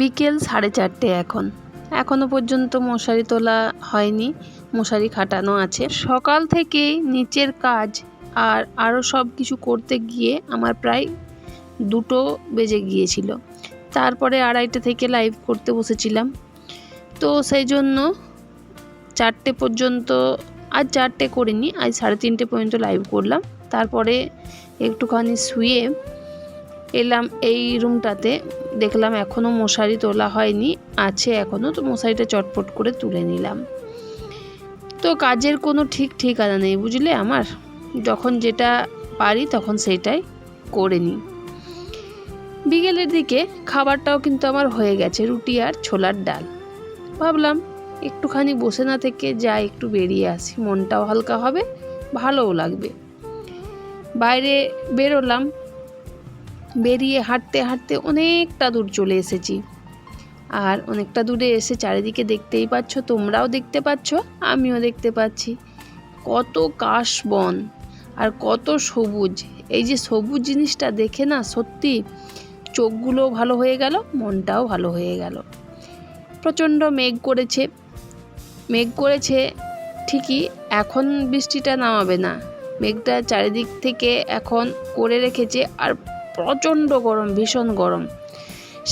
বিকেল 4:30 এখনও পর্যন্ত মশারি তোলা হয়নি, মশারি খাটানো আছে। সকাল থেকেই নিচের কাজ আর আরও সব কিছু করতে গিয়ে আমার প্রায় 2টো বেজে গিয়েছিল। তারপরে 2:30 থেকে লাইভ করতে বসেছিলাম, তো সেই জন্য 4টে পর্যন্ত, আজ 4টে করিনি, আজ 3:30 পর্যন্ত লাইভ করলাম। তারপরে একটুখানি শুয়ে এলাম এই রুমটাতে, দেখলাম এখনও মশারি তোলা হয়নি, আছে এখনও, তো মশারিটা চটপট করে তুলে নিলাম। তো কাজের কোনো ঠিক ঠিকানা নেই বুঝলে, আমার যখন যেটা পারি তখন সেটাই করে নিই। বিকেলের দিকে খাবারটাও কিন্তু আমার হয়ে গেছে, রুটি আর ছোলার ডাল। ভাবলাম একটুখানি বসে না থেকে যাই, একটু বেরিয়ে আসি, মনটাও হালকা হবে, ভালোও লাগবে। বাইরে বেরোলাম, বেরিয়ে হাঁটতে হাঁটতে অনেকটা দূর চলে এসেছি। আর অনেকটা দূরে এসে চারিদিকে দেখতেই পাচ্ছ, তোমরাও দেখতে পাচ্ছ, আমিও দেখতে পাচ্ছি কত কাশবন আর কত সবুজ। এই যে সবুজ জিনিসটা দেখে না সত্যি চোখগুলো ভালো হয়ে গেল, মনটাও ভালো হয়ে গেল। প্রচণ্ড মেঘ করেছে ঠিকই, এখন বৃষ্টিটা নামাবে না, মেঘটা চারিদিক থেকে এখন করে রেখেছে। আর প্রচণ্ড গরম, ভীষণ গরম।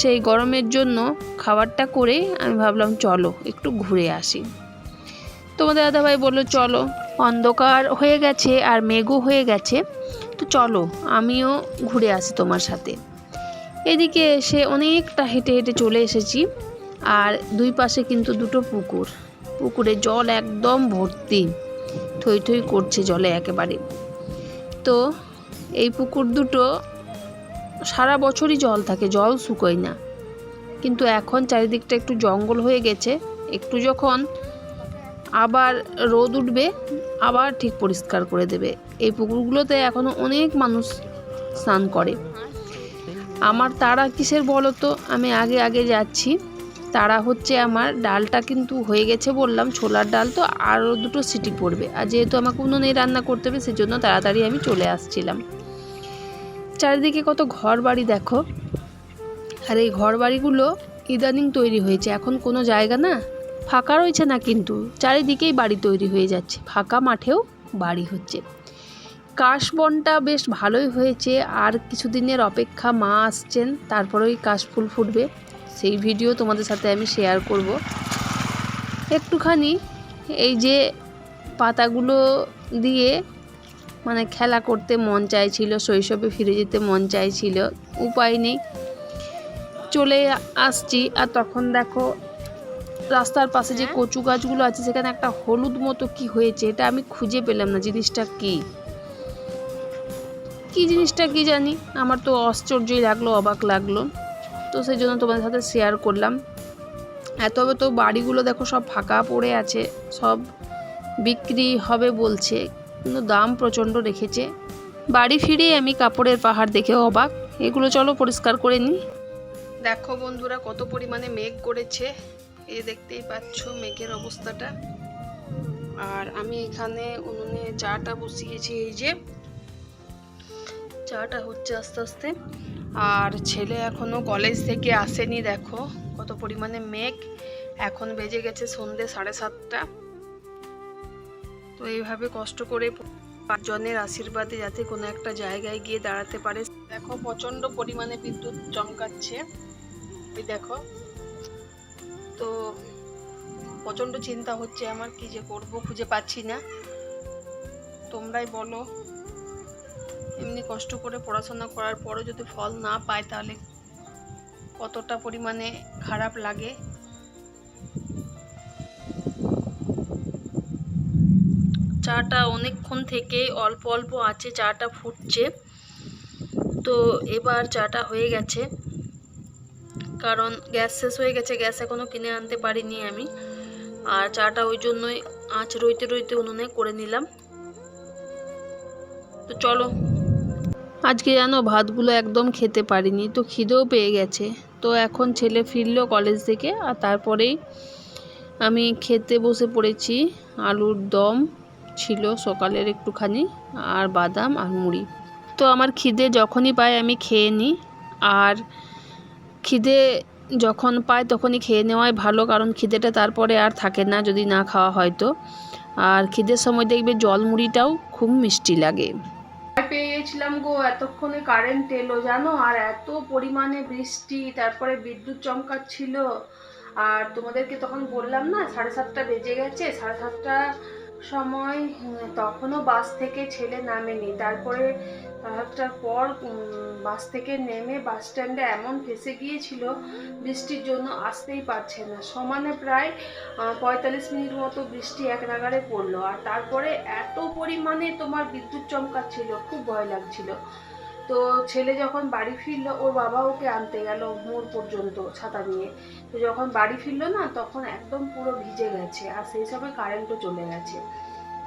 সেই গরমের জন্য খাবারটা করে আমি ভাবলাম চলো একটু ঘুরে আসি। তোমাদের দাদাভাই বললো চলো, অন্ধকার হয়ে গেছে আর মেঘও হয়ে গেছে, তো চলো আমিও ঘুরে আসি তোমার সাথে। এদিকে এসে অনেকটা হেঁটে হেঁটে চলে এসেছি। আর দুই পাশে কিন্তু 2টো পুকুর, পুকুরে জল একদম ভর্তি, থই থই করছে জলে একেবারে। তো এই পুকুর দুটো সারা বছরই জল থাকে, জল শুকোয় না, কিন্তু এখন চারিদিকটা একটু জঙ্গল হয়ে গেছে। একটু যখন আবার রোদ উঠবে আবার ঠিক পরিষ্কার করে দেবে। এই পুকুরগুলোতে এখনও অনেক মানুষ স্নান করে। আমার তাড়া কিসের বলো তো, আমি আগে আগে যাচ্ছি, তাড়া হচ্ছে আমার ডালটা কিন্তু হয়ে গেছে বললাম, ছোলার ডাল, তো আরও 2টো সিটি পড়বে। আর যেহেতু আমাকে উনুনে রান্না করতে হবে, সেজন্য তাড়াতাড়ি আমি চলে আসছিলাম। চারিদিকে কত ঘর বাড়ি দেখো, আর এই ঘর বাড়িগুলো ইদানিং তৈরি হয়েছে, এখন কোনো জায়গা না ফাঁকা রয়েছে না, কিন্তু চারিদিকেই বাড়ি তৈরি হয়ে যাচ্ছে, ফাঁকা মাঠেও বাড়ি হচ্ছে। কাশবনটা বেশ ভালোই হয়েছে, আর কিছুদিনের অপেক্ষা, মা আসছেন, তারপরেই কাশফুল ফুটবে, সেই ভিডিও তোমাদের সাথে আমি শেয়ার করব। একটুখানি এই যে পাতাগুলো দিয়ে মানে খেলা করতে মন চাইছিল, শৈশবে ফিরে যেতে মন চাইছিল, উপায় নেই, চলে আসছি। আর তখন দেখো রাস্তার পাশে যে কচু গাছগুলো আছে, সেখানে একটা হলুদ মতো কি হয়েছে, এটা আমি খুঁজে পেলাম না জিনিসটা কি জিনিসটা কি জানি, আমার তো আশ্চর্যই লাগলো, অবাক লাগলো, তো সেই জন্য তোমাদের সাথে শেয়ার করলাম। তবে তো বাড়িগুলো দেখো সব ফাঁকা পড়ে আছে, সব বিক্রি হবে বলছে, কিন্তু দাম প্রচণ্ড রেখেছে। বাড়ি ফিরে আমি কাপড়ের পাহাড় দেখে অবাক। এগুলো চলো পরিষ্কার করে নিই। দেখো বন্ধুরা কত পরিমাণে মেঘ করেছে, এই দেখতেই পাচ্ছ মেঘের অবস্থাটা। আর আমি এখানে উনুনে চাটা বসিয়েছি, এই যে চাটা হচ্ছে আস্তে আস্তে। আর ছেলে এখনো কলেজ থেকে আসেনি, দেখো কত পরিমাণে মেঘ, এখন বেজে গেছে সন্ধ্যে 7:30। তো এইভাবে কষ্ট করে 5 জনের আশীর্বাদে যাতে কোনো একটা জায়গায় গিয়ে দাঁড়াতে পারে। দেখো প্রচণ্ড পরিমাণে বিদ্যুৎ চমকাচ্ছে, ওই দেখো, তো প্রচণ্ড চিন্তা হচ্ছে আমার, কি যে করব খুঁজে পাচ্ছি না। তোমরাই বলো, এমনি কষ্ট করে পড়াশোনা করার পরও যদি ফল না পায় তাহলে কতটা পরিমাণে খারাপ লাগে। চাটা অনেকক্ষণ থেকে অল্প অল্প আছে, চাটা ফুটছে, তো এবার চাটা হয়ে গেছে, কারণ গ্যাস শেষ হয়ে গেছে, গ্যাস এখনও কিনে আনতে পারিনি আমি। আর চাটা ওই জন্যই আঁচ রইতে রইতে উনুনে করে নিলাম। তো চলো, আজকে জানো ভাতগুলো একদম খেতে পারিনি, তো খিদেও পেয়ে গেছে। তো এখন ছেলে ফিরলো কলেজ থেকে, আর তারপরেই আমি খেতে বসে পড়েছি। আলুর দম ছিল সকালের একটুখানি, আর বাদাম আর মুড়ি। তো আমার খিদে যখনই পাই আমি খেয়ে নিই, আর খিদে যখন পায় তখনই খেয়ে নেওয়াই ভালো, কারণ খিদেটা তারপরে আর থাকে না যদি না খাওয়া হয় তো। আর খিদের সময় দেখবে জল মুড়িটাও খুব মিষ্টি লাগে। পেয়ে গেছিলাম গো, এতক্ষণে কারেন্ট এলো জানো, আর এত পরিমাণে বৃষ্টি, তারপরে বিদ্যুৎ চমকাচ্ছিল। আর তোমাদেরকে তখন বললাম না 7:30 বেজে গেছে, 7:30 সময় তখনও বাস থেকে ছেলে নামেনি। তারপরে 7:30 পর বাস থেকে নেমে বাস স্ট্যান্ডে এমন ফেসে গিয়েছিল বৃষ্টির জন্য, আসতেই পারছে না। সমানে প্রায় 45 মিনিট মতো বৃষ্টি এক নাগাড়ে পড়লো। আর তারপরে এত পরিমাণে তোমার বিদ্যুৎ চমকাচ্ছিল, খুব ভয় লাগছিল। তো ছেলে যখন বাড়ি ফিরলো, ওর বাবা ওকে আনতে গেল মোড় পর্যন্ত ছাতা নিয়ে। তো যখন বাড়ি ফিরলো না, তখন একদম পুরো ভিজে গেছে, আর সেই সময় কারেন্টও চলে গেছে।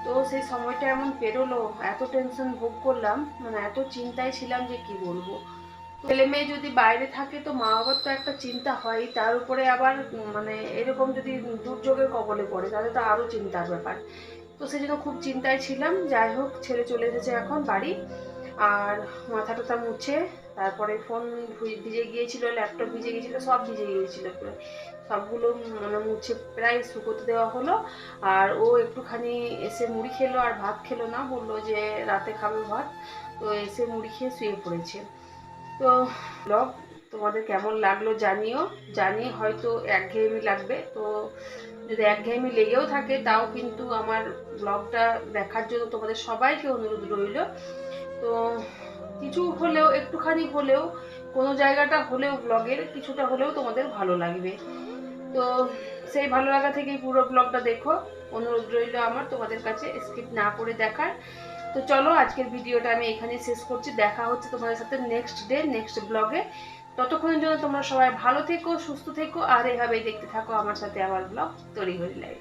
তো সেই সময়টা এমন পেরোলো, এত টেনশন ভোগ করলাম, মানে এত চিন্তায় ছিলাম যে কি বলবো। ছেলে মেয়ে যদি বাইরে থাকে তো মা বাবার তো একটা চিন্তা হয়, তার উপরে আবার মানে এরকম যদি দুর্যোগের কবলে পড়ে তাহলে তো আরও চিন্তার ব্যাপার। তো সেই জন্য খুব চিন্তায় ছিলাম। যাই হোক, ছেলে চলে এসেছে এখন বাড়ি। আর মাথা টাথা মুছে, তারপরে ফোন ভিজে গিয়েছিল, ল্যাপটপ ভিজে গিয়েছিল, সব ভিজে গিয়েছিল পুরো, সবগুলো মানে মুছে প্রায় শুকোতে দেওয়া হলো। আর ও একটুখানি এসে মুড়ি খেলো, আর ভাত খেলো না, বললো যে রাতে খাবে ভাত। তো এসে মুড়ি খেয়ে শুয়ে পড়েছে। তো ব্লগ তোমাদের কেমন লাগলো জানিও, জানি হয়তো একঘেয়েমি লাগবে। তো যদি একঘেয়েমি লেগেও থাকে তাও কিন্তু আমার ব্লগটা দেখার জন্য তোমাদের সবাইকে অনুরোধ রইল। তো কিছু হলেও, একটুখানি হলেও, কোনো জায়গাটা হলেও ব্লগের কিছুটা হলেও তোমাদের ভালো লাগবে। তো সেই ভালো লাগা থেকেই পুরো ব্লগটা দেখো, অনুরোধ রইল আমার তোমাদের কাছে স্কিপ না করে দেখার। তো চলো, আজকের ভিডিওটা আমি এখানে শেষ করছি। দেখা হচ্ছে তোমাদের সাথে নেক্সট ডে নেক্সট ব্লগে। ততক্ষণের জন্য তোমরা সবাই ভালো থেকো, সুস্থ থেকো, আর এভাবেই দেখতে থাকো আমার সাথে আমার ব্লগ তড়িঘড়ি লাইফ।